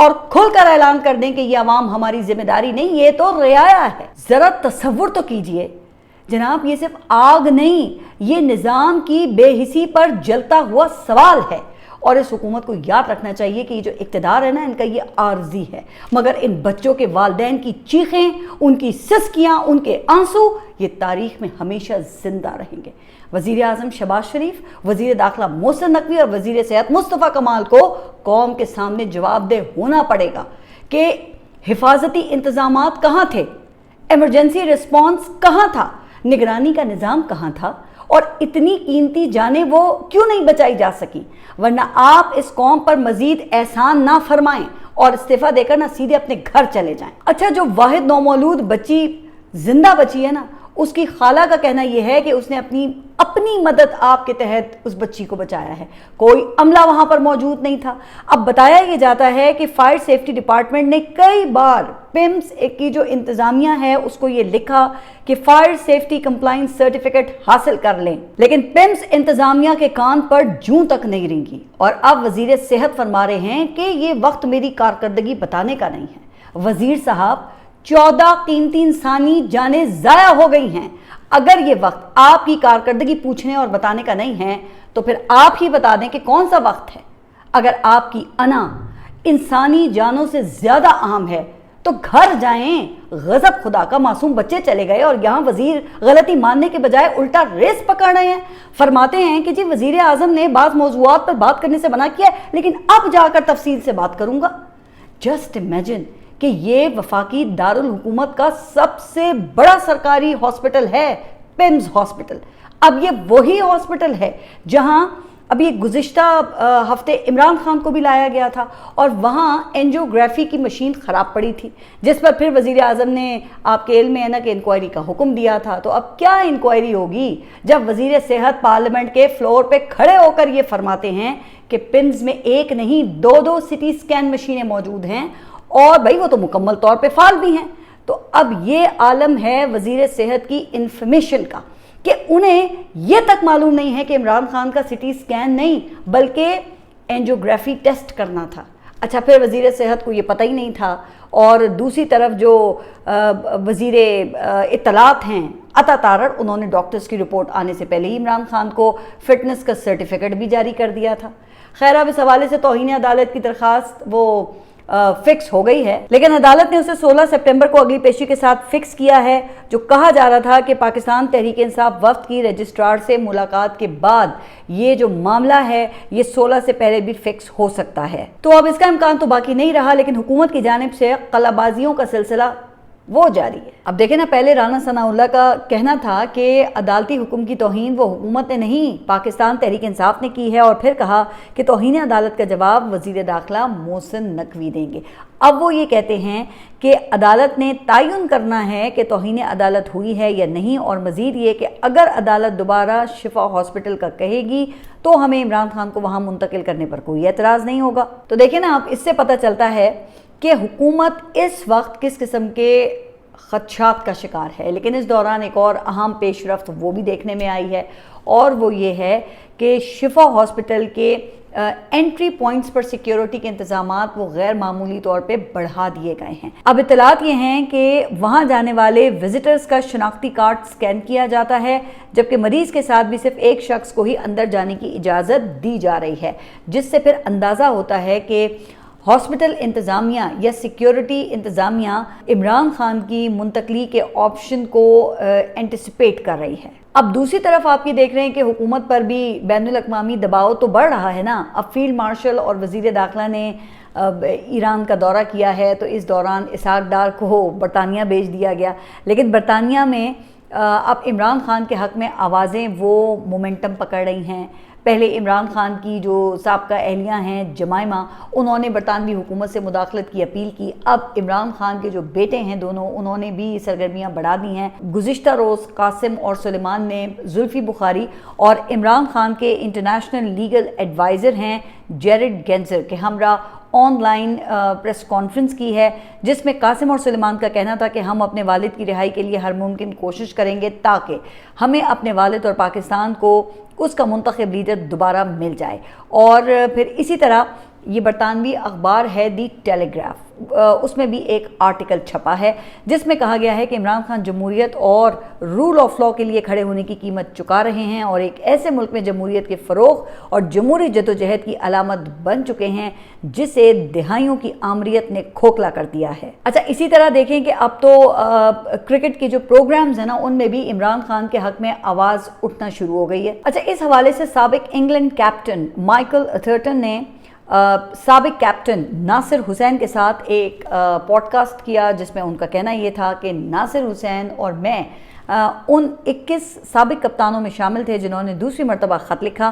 اور کھل کر اعلان کر دیں کہ یہ عوام ہماری ذمہ داری نہیں، یہ تو رعایا ہے۔ ذرا تصور تو کیجئے جناب، یہ صرف آگ نہیں، یہ نظام کی بے حسی پر جلتا ہوا سوال ہے۔ اور اس حکومت کو یاد رکھنا چاہیے کہ یہ جو اقتدار ہے نا، ان کا یہ عارضی ہے، مگر ان بچوں کے والدین کی چیخیں، ان کی سسکیاں، ان کے آنسو یہ تاریخ میں ہمیشہ زندہ رہیں گے۔ وزیر اعظم شہباز شریف، وزیر داخلہ محسن نقوی اور وزیر صحت مصطفیٰ کمال کو قوم کے سامنے جواب دہ ہونا پڑے گا کہ حفاظتی انتظامات کہاں تھے، ایمرجنسی رسپانس کہاں تھا، نگرانی کا نظام کہاں تھا، اور اتنی قیمتی جانیں وہ کیوں نہیں بچائی جا سکی؟ ورنہ آپ اس قوم پر مزید احسان نہ فرمائیں اور استعفیٰ دے کر نہ سیدھے اپنے گھر چلے جائیں۔ اچھا، جو واحد نومولود بچی زندہ بچی ہے نا، اس کی خالہ کا کہنا یہ ہے کہ اس نے اپنی مدد آپ کے تحت اس بچی کو بچایا ہے، کوئی عملہ وہاں پر موجود نہیں تھا۔ اب بتایا یہ جاتا ہے کہ فائر سیفٹی ڈپارٹمنٹ نے کئی بار پمس کی جو انتظامیہ ہے اس کو یہ لکھا کہ فائر سیفٹی کمپلائنس سرٹیفکیٹ حاصل کر لیں، لیکن پمس انتظامیہ کے کان پر جوں تک نہیں رنگی۔ اور اب وزیر صحت فرما رہے ہیں کہ یہ وقت میری کارکردگی بتانے کا نہیں ہے۔ وزیر صاحب، 14 قیمتی انسانی جانیں ضائع ہو گئی ہیں۔ اگر یہ وقت آپ کی کارکردگی پوچھنے اور بتانے کا نہیں ہے تو پھر آپ ہی بتا دیں کہ کون سا وقت ہے۔ اگر آپ کی انا انسانی جانوں سے زیادہ اہم ہے تو گھر جائیں۔ غضب خدا کا، معصوم بچے چلے گئے اور یہاں وزیر غلطی ماننے کے بجائے الٹا ریس پکڑ رہے ہیں۔ فرماتے ہیں کہ جی وزیر اعظم نے بعض موضوعات پر بات کرنے سے منع کیا ہے، لیکن اب جا کر تفصیل سے بات کروں گا۔ جسٹ امیجن کہ یہ وفاقی دارالحکومت کا سب سے بڑا سرکاری ہاسپٹل ہے پمز ہاسپٹل۔ اب یہ وہی ہاسپٹل ہے جہاں ابھی گزشتہ ہفتے عمران خان کو بھی لایا گیا تھا اور وہاں اینجیوگرافی کی مشین خراب پڑی تھی، جس پر پھر وزیر اعظم نے، آپ کے علم میں ہے نا، کہ انکوائری کا حکم دیا تھا۔ تو اب کیا انکوائری ہوگی جب وزیر صحت پارلیمنٹ کے فلور پہ کھڑے ہو کر یہ فرماتے ہیں کہ پمز میں ایک نہیں دو سٹی سکین مشینیں موجود ہیں، اور بھائی وہ تو مکمل طور پہ فعال بھی ہیں۔ تو اب یہ عالم ہے وزیر صحت کی انفارمیشن کا کہ انہیں یہ تک معلوم نہیں ہے کہ عمران خان کا سٹی سکین نہیں بلکہ اینجیوگرافی ٹیسٹ کرنا تھا۔ اچھا، پھر وزیر صحت کو یہ پتہ ہی نہیں تھا، اور دوسری طرف جو وزیر اطلاعات ہیں عطا تارڑ، انہوں نے ڈاکٹرز کی رپورٹ آنے سے پہلے ہی عمران خان کو فٹنس کا سرٹیفکیٹ بھی جاری کر دیا تھا۔ خیر، اب اس حوالے سے توہین عدالت کی درخواست وہ فکس ہو گئی ہے، لیکن عدالت نے اسے 16 سپٹمبر کو اگلی پیشی کے ساتھ فکس کیا ہے۔ جو کہا جا رہا تھا کہ پاکستان تحریک انصاف وفد کی رجسٹرار سے ملاقات کے بعد یہ جو معاملہ ہے یہ 16 سے پہلے بھی فکس ہو سکتا ہے۔ تو اب اس کا امکان تو باقی نہیں رہا، لیکن حکومت کی جانب سے قلعہ بازیوں کا سلسلہ وہ جاری ہے۔ اب دیکھیں نا، پہلے رانا ثناء اللہ کا کہنا تھا کہ عدالتی حکم کی توہین وہ حکومت نے نہیں پاکستان تحریک انصاف نے کی ہے، اور پھر کہا کہ توہین عدالت کا جواب وزیر داخلہ محسن نقوی دیں گے۔ اب وہ یہ کہتے ہیں کہ عدالت نے تعین کرنا ہے کہ توہین عدالت ہوئی ہے یا نہیں، اور مزید یہ کہ اگر عدالت دوبارہ شفا ہاسپٹل کا کہے گی تو ہمیں عمران خان کو وہاں منتقل کرنے پر کوئی اعتراض نہیں ہوگا۔ تو دیکھیں نا، اب اس سے پتہ چلتا ہے کہ حکومت اس وقت کس قسم کے خدشات کا شکار ہے۔ لیکن اس دوران ایک اور اہم پیش رفت وہ بھی دیکھنے میں آئی ہے، اور وہ یہ ہے کہ شفا ہاسپٹل کے انٹری پوائنٹس پر سیکیورٹی کے انتظامات وہ غیر معمولی طور پہ بڑھا دیے گئے ہیں۔ اب اطلاعات یہ ہیں کہ وہاں جانے والے وزٹرز کا شناختی کارڈ سکین کیا جاتا ہے، جبکہ مریض کے ساتھ بھی صرف ایک شخص کو ہی اندر جانے کی اجازت دی جا رہی ہے، جس سے پھر اندازہ ہوتا ہے کہ ہاسپٹل انتظامیہ یا سیکیورٹی انتظامیہ عمران خان کی منتقلی کے آپشن کو انٹیسپیٹ کر رہی ہے۔ اب دوسری طرف آپ یہ دیکھ رہے ہیں کہ حکومت پر بھی بین الاقوامی دباؤ تو بڑھ رہا ہے نا۔ اب فیلڈ مارشل اور وزیر داخلہ نے ایران کا دورہ کیا ہے، تو اس دوران اسحاق ڈار کو برطانیہ بھیج دیا گیا، لیکن برطانیہ میں اب عمران خان کے حق میں آوازیں وہ مومنٹم پکڑ رہی ہیں۔ پہلے عمران خان کی جو سابقہ اہلیہ ہیں جمائمہ، انہوں نے برطانوی حکومت سے مداخلت کی اپیل کی۔ اب عمران خان کے جو بیٹے ہیں دونوں، انہوں نے بھی سرگرمیاں بڑھا دی ہیں۔ گزشتہ روز قاسم اور سلیمان نے زلفی بخاری اور عمران خان کے انٹرنیشنل لیگل ایڈوائزر ہیں جیرڈ گینزر کے ہمراہ آن لائن پریس کانفرنس کی ہے، جس میں قاسم اور سلیمان کا کہنا تھا کہ ہم اپنے والد کی رہائی کے لیے ہر ممکن کوشش کریں گے تاکہ ہمیں اپنے والد اور پاکستان کو اس کا منتخب لیڈر دوبارہ مل جائے۔ اور پھر اسی طرح یہ برطانوی اخبار ہے دی ٹیلیگراف، اس میں بھی ایک آرٹیکل چھپا ہے جس میں کہا گیا ہے کہ عمران خان جمہوریت اور رول آف لا کے لیے کھڑے ہونے کی قیمت چکا رہے ہیں اور ایک ایسے ملک میں جمہوریت کے فروغ اور جمہوری جدوجہد کی علامت بن چکے ہیں جسے دہائیوں کی آمریت نے کھوکھلا کر دیا ہے۔ اچھا، اسی طرح دیکھیں کہ اب تو کرکٹ کے جو پروگرامز ہیں نا، ان میں بھی عمران خان کے حق میں آواز اٹھنا شروع ہو گئی ہے۔ اچھا، اس حوالے سے سابق انگلینڈ کیپٹن مائیکل ایتھرٹن نے سابق کیپٹن ناصر حسین کے ساتھ ایک پوڈ کاسٹ کیا جس میں ان کا کہنا یہ تھا کہ ناصر حسین اور میں ان 21 سابق کپتانوں میں شامل تھے جنہوں نے دوسری مرتبہ خط لکھا۔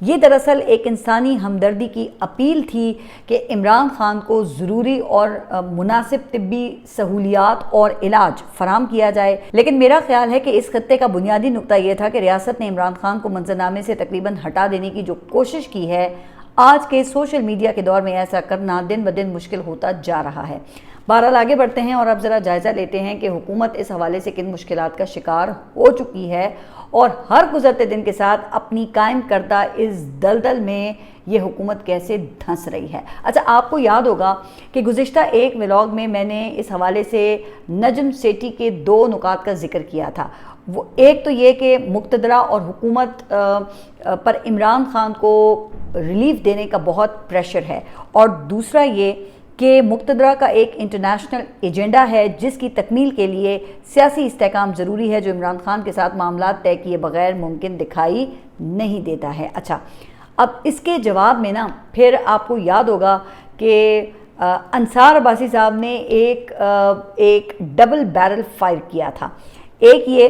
یہ دراصل ایک انسانی ہمدردی کی اپیل تھی کہ عمران خان کو ضروری اور مناسب طبی سہولیات اور علاج فراہم کیا جائے، لیکن میرا خیال ہے کہ اس خطے کا بنیادی نقطہ یہ تھا کہ ریاست نے عمران خان کو منظرنامے سے تقریباً ہٹا دینے کی جو کوشش کی ہے، آج کے سوشل میڈیا کے دور میں ایسا کرنا دن بدن مشکل ہوتا جا رہا ہے۔ بہرحال آگے بڑھتے ہیں اور اب ذرا جائزہ لیتے ہیں کہ حکومت اس حوالے سے کن مشکلات کا شکار ہو چکی ہے اور ہر گزرتے دن کے ساتھ اپنی قائم کردہ اس دلدل میں یہ حکومت کیسے دھنس رہی ہے۔ اچھا، آپ کو یاد ہوگا کہ گزشتہ ایک ولاگ میں میں نے اس حوالے سے نجم سیٹھی کے 2 نکات کا ذکر کیا تھا۔ وہ ایک تو یہ کہ مقتدرہ اور حکومت پر عمران خان کو ریلیف دینے کا بہت پریشر ہے، اور دوسرا یہ کہ مقتدرہ کا ایک انٹرنیشنل ایجنڈا ہے جس کی تکمیل کے لیے سیاسی استحکام ضروری ہے، جو عمران خان کے ساتھ معاملات طے کیے بغیر ممکن دکھائی نہیں دیتا ہے۔ اچھا، اب اس کے جواب میں نا پھر آپ کو یاد ہوگا کہ انصار عباسی صاحب نے ایک ڈبل بیرل فائر کیا تھا۔ ایک یہ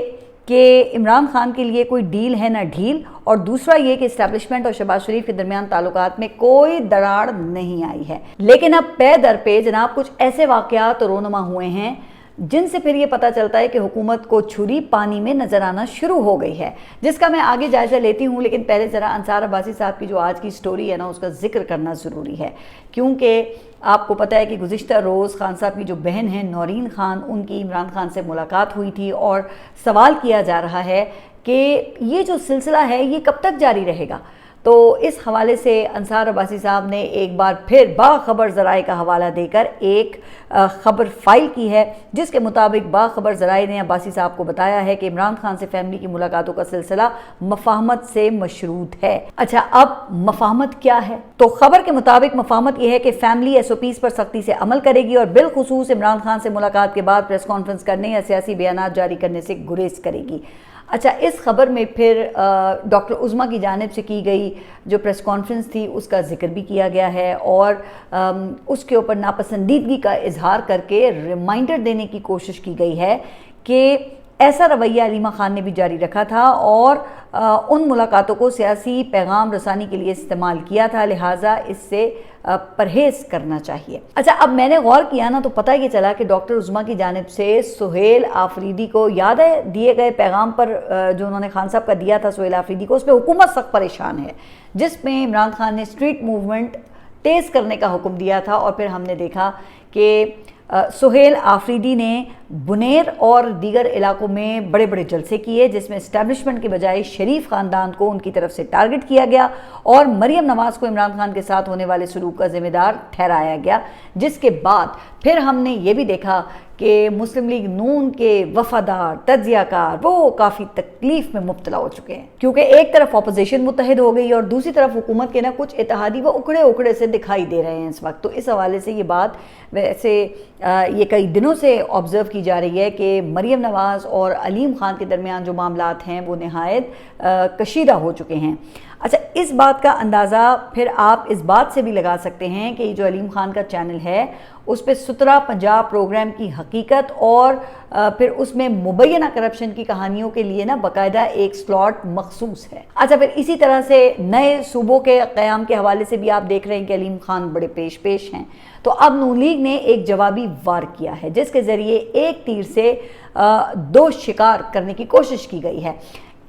کہ عمران خان کے لیے کوئی ڈیل ہے نہ ڈھیل، اور دوسرا یہ کہ اسٹیبلشمنٹ اور شہباز شریف کے درمیان تعلقات میں کوئی دراڑ نہیں آئی ہے۔ لیکن اب پے در پہ جناب کچھ ایسے واقعات رونما ہوئے ہیں جن سے پھر یہ پتہ چلتا ہے کہ حکومت کو چھری پانی میں نظر آنا شروع ہو گئی ہے، جس کا میں آگے جائزہ لیتی ہوں، لیکن پہلے ذرا انصار عباسی صاحب کی جو آج کی سٹوری ہے نا اس کا ذکر کرنا ضروری ہے، کیونکہ آپ کو پتہ ہے کہ گزشتہ روز خان صاحب کی جو بہن ہیں نورین خان، ان کی عمران خان سے ملاقات ہوئی تھی اور سوال کیا جا رہا ہے کہ یہ جو سلسلہ ہے یہ کب تک جاری رہے گا۔ تو اس حوالے سے انصار عباسی صاحب نے ایک بار پھر باخبر ذرائع کا حوالہ دے کر ایک خبر فائل کی ہے، جس کے مطابق باخبر ذرائع نے عباسی صاحب کو بتایا ہے کہ عمران خان سے فیملی کی ملاقاتوں کا سلسلہ مفاہمت سے مشروط ہے۔ اچھا، اب مفاہمت کیا ہے؟ تو خبر کے مطابق مفاہمت یہ ہے کہ فیملی SOPs پر سختی سے عمل کرے گی اور بالخصوص عمران خان سے ملاقات کے بعد پریس کانفرنس کرنے یا سیاسی بیانات جاری کرنے سے گریز کرے گی۔ اچھا، اس خبر میں پھر ڈاکٹر عظمیٰ کی جانب سے کی گئی جو پریس کانفرنس تھی اس کا ذکر بھی کیا گیا ہے، اور اس کے اوپر ناپسندیدگی کا اظہار کر کے ریمائنڈر دینے کی کوشش کی گئی ہے کہ ایسا رویہ علیمہ خان نے بھی جاری رکھا تھا اور ان ملاقاتوں کو سیاسی پیغام رسانی کے لیے استعمال کیا تھا، لہٰذا اس سے پرہیز کرنا چاہیے۔ اچھا، اب میں نے غور کیا نا تو پتہ یہ چلا کہ ڈاکٹر عظمیٰ کی جانب سے سہیل آفریدی کو، یاد ہے دیے گئے پیغام پر جو انہوں نے خان صاحب کا دیا تھا سہیل آفریدی کو، اس پہ حکومت سخت پریشان ہے، جس میں عمران خان نے اسٹریٹ موومنٹ تیز کرنے کا حکم دیا تھا، اور پھر ہم نے دیکھا کہ سہیل آفریدی نے بنیر اور دیگر علاقوں میں بڑے بڑے جلسے کیے جس میں اسٹیبلشمنٹ کے بجائے شریف خاندان کو ان کی طرف سے ٹارگٹ کیا گیا اور مریم نواز کو عمران خان کے ساتھ ہونے والے سلوک کا ذمہ دار ٹھہرایا گیا، جس کے بعد پھر ہم نے یہ بھی دیکھا کہ مسلم لیگ نون کے وفادار تجزیہ کار وہ کافی تکلیف میں مبتلا ہو چکے ہیں، کیونکہ ایک طرف اپوزیشن متحد ہو گئی اور دوسری طرف حکومت کے نا کچھ اتحادی وہ اکڑے سے دکھائی دے رہے ہیں اس وقت۔ تو اس حوالے سے یہ بات ویسے یہ کئی دنوں سے آبزرو کی جا رہی ہے کہ مریم نواز اور علیم خان کے درمیان جو معاملات ہیں وہ نہایت کشیدہ ہو چکے ہیں۔ اچھا، اس بات کا اندازہ پھر آپ اس بات سے بھی لگا سکتے ہیں کہ جو علیم خان کا چینل ہے اس پہ 17 پنجاب پروگرام کی حقیقت اور پھر اس میں مبینہ کرپشن کی کہانیوں کے لیے نا باقاعدہ ایک سلاٹ مخصوص ہے۔ اچھا، پھر اسی طرح سے نئے صوبوں کے قیام کے حوالے سے بھی آپ دیکھ رہے ہیں کہ علیم خان بڑے پیش ہیں۔ تو اب نون لیگ نے ایک جوابی وار کیا ہے جس کے ذریعے ایک تیر سے 2 شکار کرنے کی کوشش کی گئی ہے۔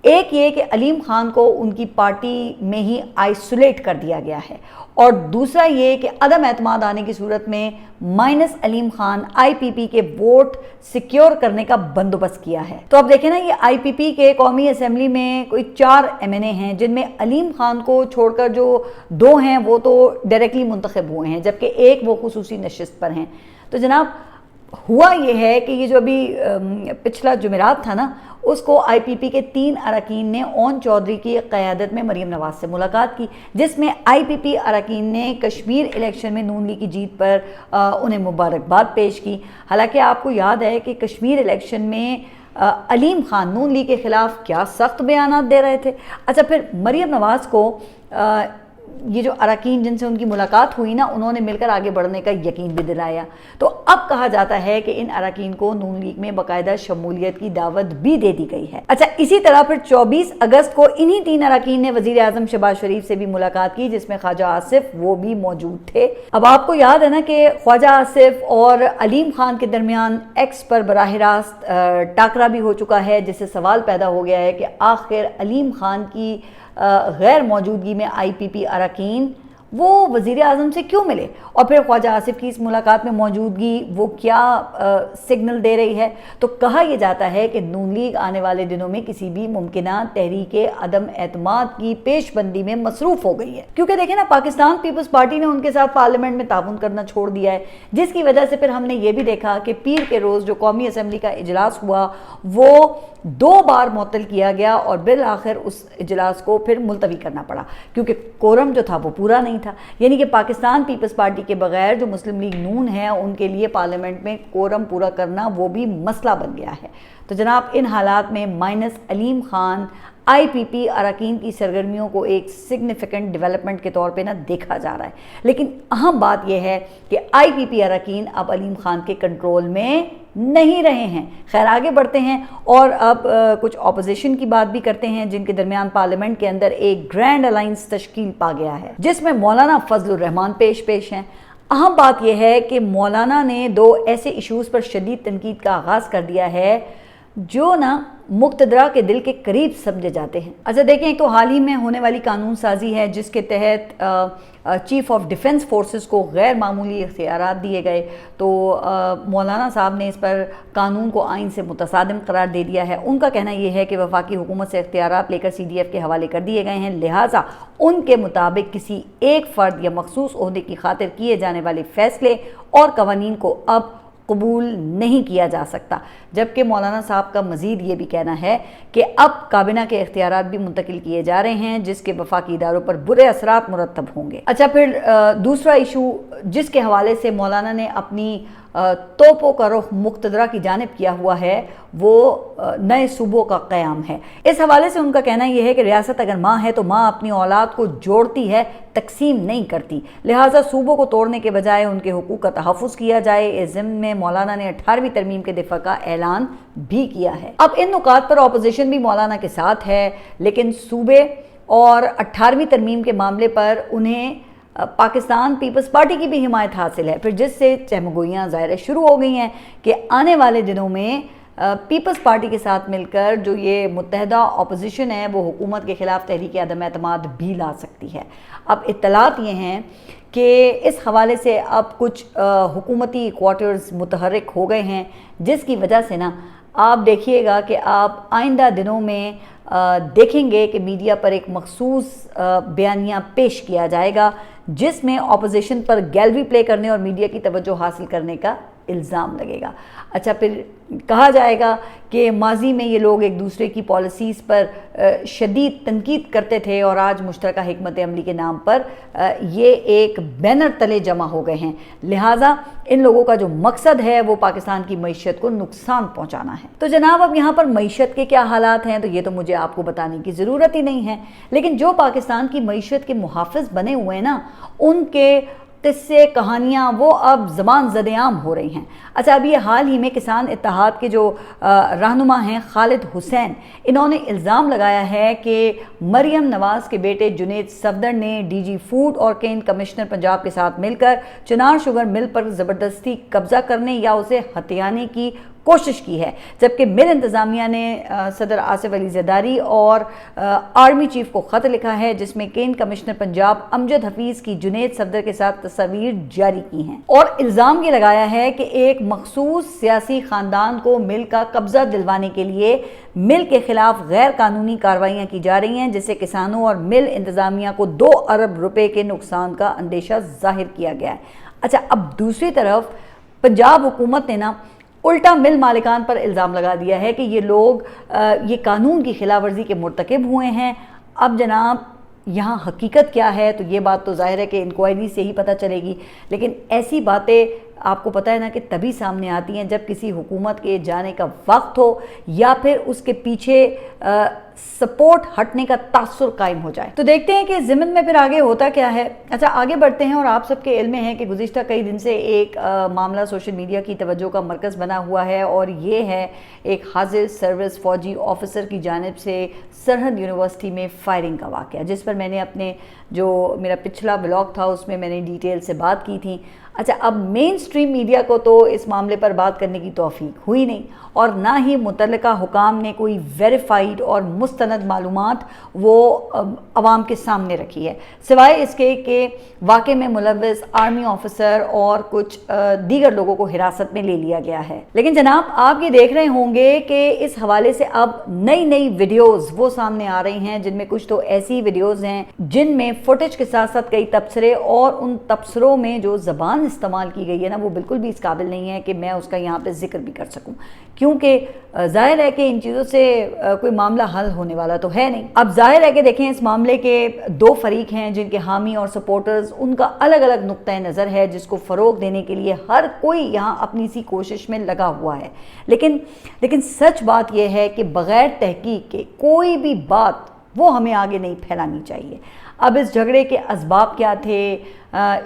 ایک یہ کہ علیم خان کو ان کی پارٹی میں ہی آئسولیٹ کر دیا گیا ہے، اور دوسرا یہ کہ عدم اعتماد آنے کی صورت میں مائنس علیم خان آئی پی پی کے ووٹ سیکیور کرنے کا بندوبست کیا ہے۔ تو اب دیکھیں نا، یہ آئی پی پی کے قومی اسمبلی میں کوئی 4 ایم این اے ہیں، جن میں علیم خان کو چھوڑ کر جو 2 ہیں وہ تو ڈائریکٹلی منتخب ہوئے ہیں، جبکہ ایک وہ خصوصی نشست پر ہیں۔ تو جناب ہوا یہ ہے کہ یہ جو ابھی پچھلا جمعرات تھا نا، اس کو آئی پی پی کے 3 اراکین نے اون چودھری کی قیادت میں مریم نواز سے ملاقات کی، جس میں آئی پی پی اراکین نے کشمیر الیکشن میں نون لیگ کی جیت پر انہیں مبارکباد پیش کی۔ حالانکہ آپ کو یاد ہے کہ کشمیر الیکشن میں علیم خان نون لیگ کے خلاف کیا سخت بیانات دے رہے تھے۔ اچھا، پھر مریم نواز کو یہ جو اراکین جن سے ان کی ملاقات ہوئی نا، انہوں نے مل کر آگے بڑھنے کا یقین بھی دلایا۔ تو اب کہا جاتا ہے کہ ان اراکین کو نون لیگ میں باقاعدہ شمولیت کی دعوت بھی دے دی گئی ہے۔ اچھا، اسی طرح پھر 24 اگست کو انہی 3 اراکین نے وزیر اعظم شہباز شریف سے بھی ملاقات کی، جس میں خواجہ آصف وہ بھی موجود تھے۔ اب آپ کو یاد ہے نا کہ خواجہ آصف اور علیم خان کے درمیان ایکس پر براہ راست ٹاکرا بھی ہو چکا ہے، جس سے سوال پیدا ہو گیا ہے کہ آخر علیم خان کی غیر موجودگی میں آئی پی پی اراکین وہ وزیر اعظم سے کیوں ملے، اور پھر خواجہ آصف کی اس ملاقات میں موجودگی وہ کیا سگنل دے رہی ہے؟ تو کہا یہ جاتا ہے کہ نون لیگ آنے والے دنوں میں کسی بھی ممکنہ تحریک عدم اعتماد کی پیش بندی میں مصروف ہو گئی ہے، کیونکہ دیکھیں نا، پاکستان پیپلز پارٹی نے ان کے ساتھ پارلیمنٹ میں تعاون کرنا چھوڑ دیا ہے، جس کی وجہ سے پھر ہم نے یہ بھی دیکھا کہ پیر کے روز جو قومی اسمبلی کا اجلاس ہوا وہ 2 بار معطل کیا گیا، اور بالآخر اس اجلاس کو پھر ملتوی کرنا پڑا، کیونکہ کورم جو تھا وہ پورا نہیں تھا۔ یعنی کہ پاکستان پیپلز پارٹی کے بغیر جو مسلم لیگ نون ہے، ان کے لیے پارلیمنٹ میں کورم پورا کرنا وہ بھی مسئلہ بن گیا ہے۔ تو جناب ان حالات میں مائنس علیم خان آئی پی پی اراکین کی سرگرمیوں کو ایک سگنیفیکنٹ ڈیولپمنٹ کے طور پہ نہ دیکھا جا رہا ہے، لیکن اہم بات یہ ہے کہ آئی پی پی اراکین اب علیم خان کے کنٹرول میں نہیں رہے ہیں۔ خیر، آگے بڑھتے ہیں اور اب کچھ اپوزیشن کی بات بھی کرتے ہیں، جن کے درمیان پارلیمنٹ کے اندر ایک گرینڈ الائنس تشکیل پا گیا ہے، جس میں مولانا فضل الرحمان پیش ہیں۔ اہم بات یہ ہے کہ مولانا نے 2 ایسے ایشوز پر شدید تنقید کا آغاز کر دیا ہے جو نا مقتدرہ کے دل کے قریب سمجھے جاتے ہیں۔ اچھا دیکھیں، ایک تو حال ہی میں ہونے والی قانون سازی ہے، جس کے تحت چیف آف ڈیفنس فورسز کو غیر معمولی اختیارات دیے گئے، تو مولانا صاحب نے اس پر قانون کو آئین سے متصادم قرار دے دیا ہے۔ ان کا کہنا یہ ہے کہ وفاقی حکومت سے اختیارات لے کر سی ڈی ایف کے حوالے کر دیے گئے ہیں، لہٰذا ان کے مطابق کسی ایک فرد یا مخصوص عہدے کی خاطر کیے جانے والے فیصلے اور قوانین کو اب قبول نہیں کیا جا سکتا، جبکہ مولانا صاحب کا مزید یہ بھی کہنا ہے کہ اب کابینہ کے اختیارات بھی منتقل کیے جا رہے ہیں، جس کے وفاقی اداروں پر برے اثرات مرتب ہوں گے۔ اچھا، پھر دوسرا ایشو جس کے حوالے سے مولانا نے اپنی توپوں کا رخ مقتدرہ کی جانب کیا ہوا ہے، وہ نئے صوبوں کا قیام ہے۔ اس حوالے سے ان کا کہنا یہ ہے کہ ریاست اگر ماں ہے تو ماں اپنی اولاد کو جوڑتی ہے، تقسیم نہیں کرتی، لہٰذا صوبوں کو توڑنے کے بجائے ان کے حقوق کا تحفظ کیا جائے۔ اس ضمن میں مولانا نے 18ویں ترمیم کے دفاع کا اعلان بھی کیا ہے۔ اب ان نکات پر اپوزیشن بھی مولانا کے ساتھ ہے، لیکن صوبے اور 18ویں ترمیم کے معاملے پر انہیں پاکستان پیپلز پارٹی کی بھی حمایت حاصل ہے، پھر جس سے چہمگوئیاں ظاہر شروع ہو گئی ہیں کہ آنے والے دنوں میں پیپلز پارٹی کے ساتھ مل کر جو یہ متحدہ اپوزیشن ہے وہ حکومت کے خلاف تحریک عدم اعتماد بھی لا سکتی ہے۔ اب اطلاعات یہ ہیں کہ اس حوالے سے اب کچھ حکومتی کوارٹرز متحرک ہو گئے ہیں، جس کی وجہ سے نا آپ دیکھیے گا کہ آپ آئندہ دنوں میں دیکھیں گے کہ میڈیا پر ایک مخصوص بیانیہ پیش کیا جائے گا، جس میں اپوزیشن پر گیلری پلے کرنے اور میڈیا کی توجہ حاصل کرنے کا الزام لگے گا۔ اچھا، پھر کہا جائے گا کہ ماضی میں یہ لوگ ایک دوسرے کی پالیسیز پر شدید تنقید کرتے تھے، اور آج مشترکہ حکمت عملی کے نام پر یہ ایک بینر تلے جمع ہو گئے ہیں، لہٰذا ان لوگوں کا جو مقصد ہے وہ پاکستان کی معیشت کو نقصان پہنچانا ہے۔ تو جناب اب یہاں پر معیشت کے کیا حالات ہیں تو یہ تو مجھے آپ کو بتانے کی ضرورت ہی نہیں ہے، لیکن جو پاکستان کی معیشت کے محافظ بنے ہوئے ہیں نا، ان کے قصے کہانیاں وہ اب زبان زد عام ہو رہی ہیں۔ اچھا، اب یہ حال ہی میں کسان اتحاد کے جو رہنما ہیں خالد حسین، انہوں نے الزام لگایا ہے کہ مریم نواز کے بیٹے جنید صفدر نے ڈی جی فوڈ اور کین کمشنر پنجاب کے ساتھ مل کر چنار شوگر مل پر زبردستی قبضہ کرنے یا اسے ہتھیانے کی کوشش کی ہے، جبکہ مل انتظامیہ نے صدر آصف علی زرداری اور آرمی چیف کو خط لکھا ہے جس میں کین کمشنر پنجاب امجد حفیظ کی جنید صفدر کے ساتھ تصاویر جاری کی ہیں، اور الزام یہ لگایا ہے کہ ایک مخصوص سیاسی خاندان کو مل کا قبضہ دلوانے کے لیے مل کے خلاف غیر قانونی کارروائیاں کی جا رہی ہیں، جس سے کسانوں اور مل انتظامیہ کو 2 ارب روپے کے نقصان کا اندیشہ ظاہر کیا گیا ہے۔ اچھا، اب دوسری طرف پنجاب حکومت نے الٹا مل مالکان پر الزام لگا دیا ہے کہ یہ لوگ یہ قانون کی خلاف ورزی کے مرتکب ہوئے ہیں۔ اب جناب یہاں حقیقت کیا ہے تو یہ بات تو ظاہر ہے کہ انکوائری سے ہی پتہ چلے گی، لیکن ایسی باتیں آپ کو پتہ ہے نا کہ تبھی سامنے آتی ہیں جب کسی حکومت کے جانے کا وقت ہو یا پھر اس کے پیچھے سپورٹ ہٹنے کا تاثر قائم ہو جائے۔ تو دیکھتے ہیں کہ ضمن میں پھر آگے ہوتا کیا ہے۔ اچھا، آگے بڑھتے ہیں، اور آپ سب کے علم میں ہے کہ گزشتہ کئی دن سے ایک معاملہ سوشل میڈیا کی توجہ کا مرکز بنا ہوا ہے، اور یہ ہے ایک حاضر سروس فوجی آفیسر کی جانب سے سرحد یونیورسٹی میں فائرنگ کا واقعہ، جس پر میں نے اپنے جو میرا پچھلا بلاگ تھا اس میں میں نے ڈیٹیل سے بات کی تھی۔ اچھا، اب مین سٹریم میڈیا کو تو اس معاملے پر بات کرنے کی توفیق ہوئی نہیں، اور نہ ہی متعلقہ حکام نے کوئی ویریفائیڈ اور مستند معلومات وہ عوام کے سامنے رکھی ہے، سوائے اس کے کہ واقعے میں ملوث آرمی آفیسر اور کچھ دیگر لوگوں کو حراست میں لے لیا گیا ہے۔ لیکن جناب آپ یہ دیکھ رہے ہوں گے کہ اس حوالے سے اب نئی ویڈیوز وہ سامنے آ رہی ہیں، جن میں کچھ تو ایسی ویڈیوز ہیں جن میں فوٹیج کے ساتھ ساتھ کئی تبصرے، اور ان تبصروں میں جو زبان استعمال کی گئی ہے نا وہ بالکل بھی اس قابل نہیں ہے کہ میں اس کا یہاں پہ ذکر بھی کر سکوں، کیونکہ ظاہر ہے کہ ان چیزوں سے کوئی معاملہ حل ہونے والا تو ہے نہیں۔ اب ظاہر ہے کہ دیکھیں اس معاملے کے 2 فریق ہیں جن کے حامی اور سپورٹرز، ان کا الگ الگ نقطہ نظر ہے جس کو فروغ دینے کے لیے ہر کوئی یہاں اپنی سی کوشش میں لگا ہوا ہے، لیکن سچ بات یہ ہے کہ بغیر تحقیق کے کوئی بھی بات وہ ہمیں آگے نہیں پھیلانی چاہیے۔ اب اس جھگڑے کے اسباب کیا تھے،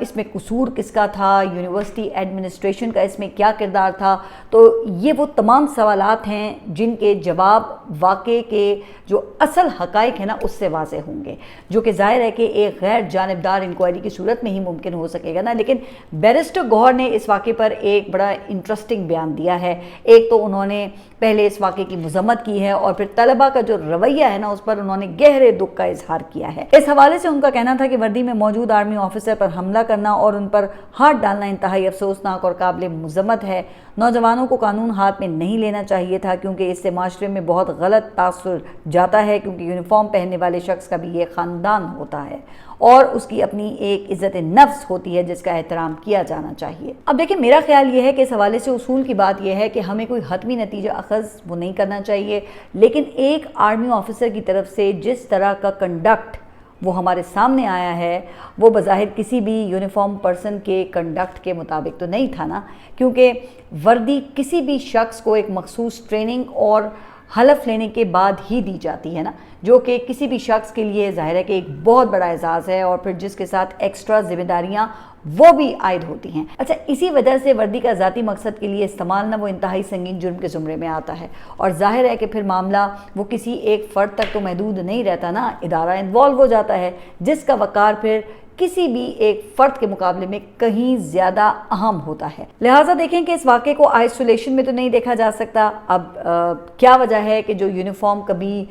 اس میں قصور کس کا تھا، یونیورسٹی ایڈمنسٹریشن کا اس میں کیا کردار تھا، تو یہ وہ تمام سوالات ہیں جن کے جواب واقعے کے جو اصل حقائق ہیں نا اس سے واضح ہوں گے، جو کہ ظاہر ہے کہ ایک غیر جانبدار انکوائری کی صورت میں ہی ممکن ہو سکے گا نا۔ لیکن بیرسٹر گوہر نے اس واقعے پر ایک بڑا انٹرسٹنگ بیان دیا ہے۔ ایک تو انہوں نے پہلے اس واقعے کی مذمت کی ہے، اور پھر طلبہ کا جو رویہ ہے نا اس پر انہوں نے گہرے دکھ کا اظہار کیا ہے۔ اس حوالے سے ان کا کہنا تھا کہ وردی میں موجود آرمی آفیسر پر حملہ کرنا اور ان پر ہاتھ ڈالنا انتہائی افسوسناک اور قابل مذمت ہے۔ نوجوانوں کو قانون ہاتھ میں نہیں لینا چاہیے تھا، کیونکہ اس سے معاشرے میں بہت غلط تاثر جاتا ہے، کیونکہ یونیفارم پہننے والے شخص کا بھی یہ خاندان ہوتا ہے اور اس کی اپنی ایک عزت نفس ہوتی ہے جس کا احترام کیا جانا چاہیے۔ اب دیکھیں میرا خیال یہ ہے کہ اس حوالے سے اصول کی بات یہ ہے کہ ہمیں کوئی حتمی نتیجہ اخذ وہ نہیں کرنا چاہیے، لیکن ایک آرمی آفیسر کی طرف سے جس طرح کا کنڈکٹ وہ ہمارے سامنے آیا ہے وہ بظاہر کسی بھی یونیفارم پرسن کے کنڈکٹ کے مطابق تو نہیں تھا نا، کیونکہ وردی کسی بھی شخص کو ایک مخصوص ٹریننگ اور حلف لینے کے بعد ہی دی جاتی ہے نا، جو کہ کسی بھی شخص کے لیے ظاہر ہے کہ ایک بہت بڑا اعزاز ہے، اور پھر جس کے ساتھ ایکسٹرا ذمہ داریاں وہ بھی عائد ہوتی ہیں۔ اچھا، اسی وجہ سے وردی کا ذاتی مقصد کے لیے استعمال نہ وہ انتہائی سنگین جرم کے زمرے میں آتا ہے، اور ظاہر ہے کہ پھر معاملہ وہ کسی ایک فرد تک تو محدود نہیں رہتا نا، ادارہ انوالو ہو جاتا ہے جس کا وقار پھر کسی بھی ایک فرد کے مقابلے میں کہیں زیادہ اہم ہوتا ہے۔ لہٰذا دیکھیں کہ اس واقعے کو آئسولیشن میں تو نہیں دیکھا جا سکتا۔ اب کیا وجہ ہے کہ جو یونیفارم کبھی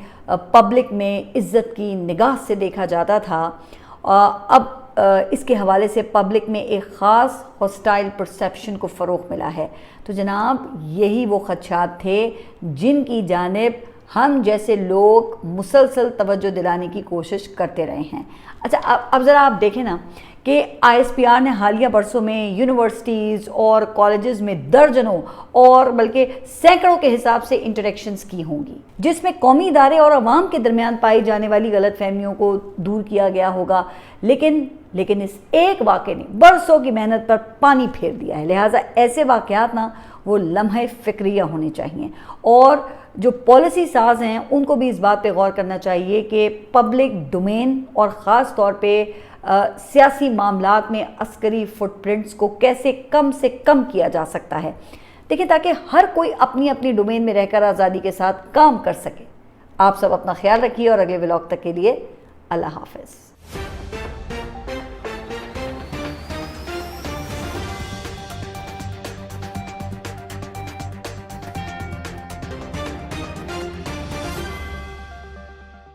پبلک میں عزت کی نگاہ سے دیکھا جاتا تھا، اب اس کے حوالے سے پبلک میں ایک خاص ہاسٹائل پرسیپشن کو فروغ ملا ہے۔ تو جناب یہی وہ خدشات تھے جن کی جانب ہم جیسے لوگ مسلسل توجہ دلانے کی کوشش کرتے رہے ہیں۔ اچھا، اب ذرا آپ دیکھیں نا کہ آئی ایس پی آر نے حالیہ برسوں میں یونیورسٹیز اور کالجز میں درجنوں اور بلکہ سینکڑوں کے حساب سے انٹریکشنز کی ہوں گی، جس میں قومی ادارے اور عوام کے درمیان پائی جانے والی غلط فہمیوں کو دور کیا گیا ہوگا، لیکن اس ایک واقعے نے برسوں کی محنت پر پانی پھیر دیا ہے۔ لہٰذا ایسے واقعات نا وہ لمحہ فکریہ ہونے چاہیے، اور جو پالیسی ساز ہیں ان کو بھی اس بات پہ غور کرنا چاہیے کہ پبلک ڈومین اور خاص طور پہ سیاسی معاملات میں عسکری فٹ پرنٹس کو کیسے کم سے کم کیا جا سکتا ہے، دیکھیں تاکہ ہر کوئی اپنی اپنی ڈومین میں رہ کر آزادی کے ساتھ کام کر سکے۔ آپ سب اپنا خیال رکھیے، اور اگلے ولاگ تک کے لیے اللہ حافظ۔